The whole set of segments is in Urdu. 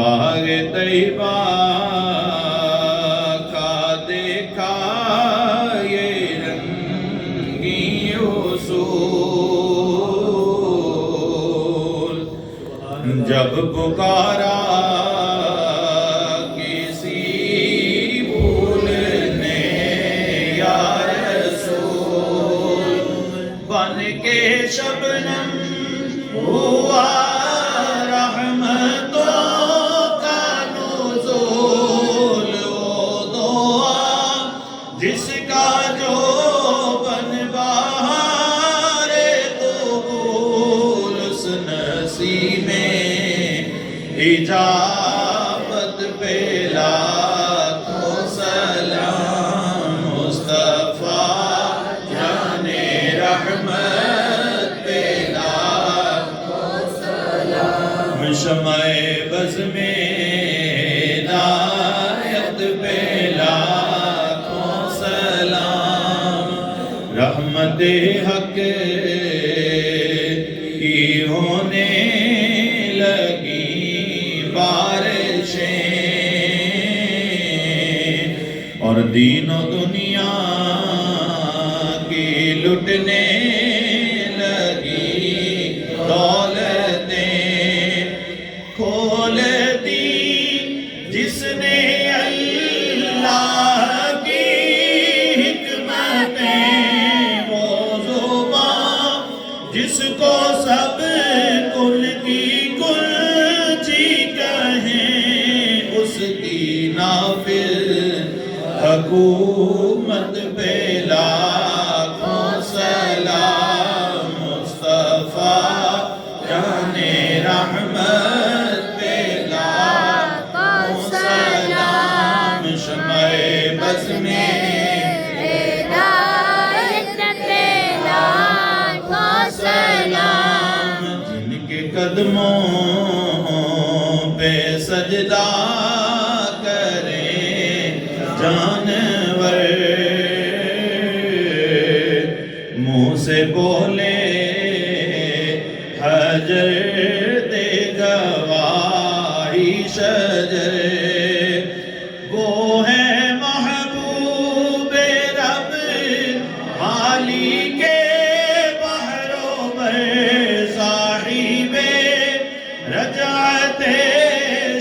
باغ طیبہ کا دیکھا یہ رنگی اصول، جب پکارا کسی بھول نے یا رسول، بن کے شبنم ہوا جس کا جو بن بہار قبول، اس نصیب میں اجابت پہ لاکھوں سلام، مصطفیٰ جان رحمت پہ لاکھوں سلام، شمع بز میں ہدایت پہ رحمت حق کی ہونے لگی بارشیں، اور دین و دنیا کی لٹنے لگی دولتیں، کھول دی جس نے اللہ کی جس کو سب کل کی کلچی کہیں، اس کی نافذ حکومت پہ لاکھوں سلام، مصطفیٰ جان رحمت پہ لاکھوں سلام، شمع بز میں قدموں پہ سجدہ کریں جانور، منہ سے بولے حجر دے گواہی شجر، وہ ہے محبوب رب عالی کے رجعت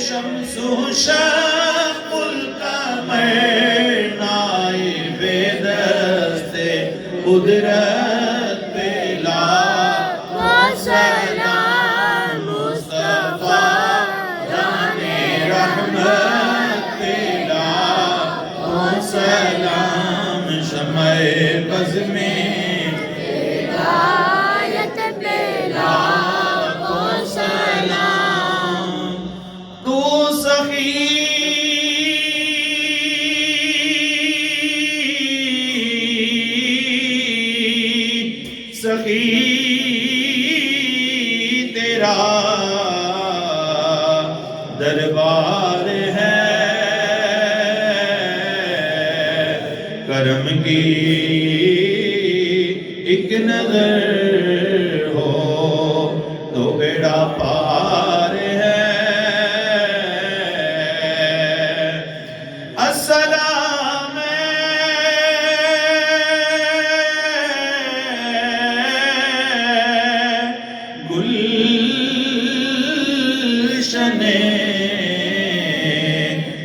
شمس و شق القمر، نائب دست قدرت پہ لاکھوں سلام، مصطفیٰ جان رحمت پہ لاکھوں سلام، شمع بز میں سخی تیرا دربار ہے، کرم کی ایک نظر ہو تو بیڑا پار ہے، السلام گلشن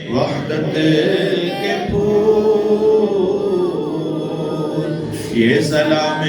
وحدت کے پھول، یہ سلام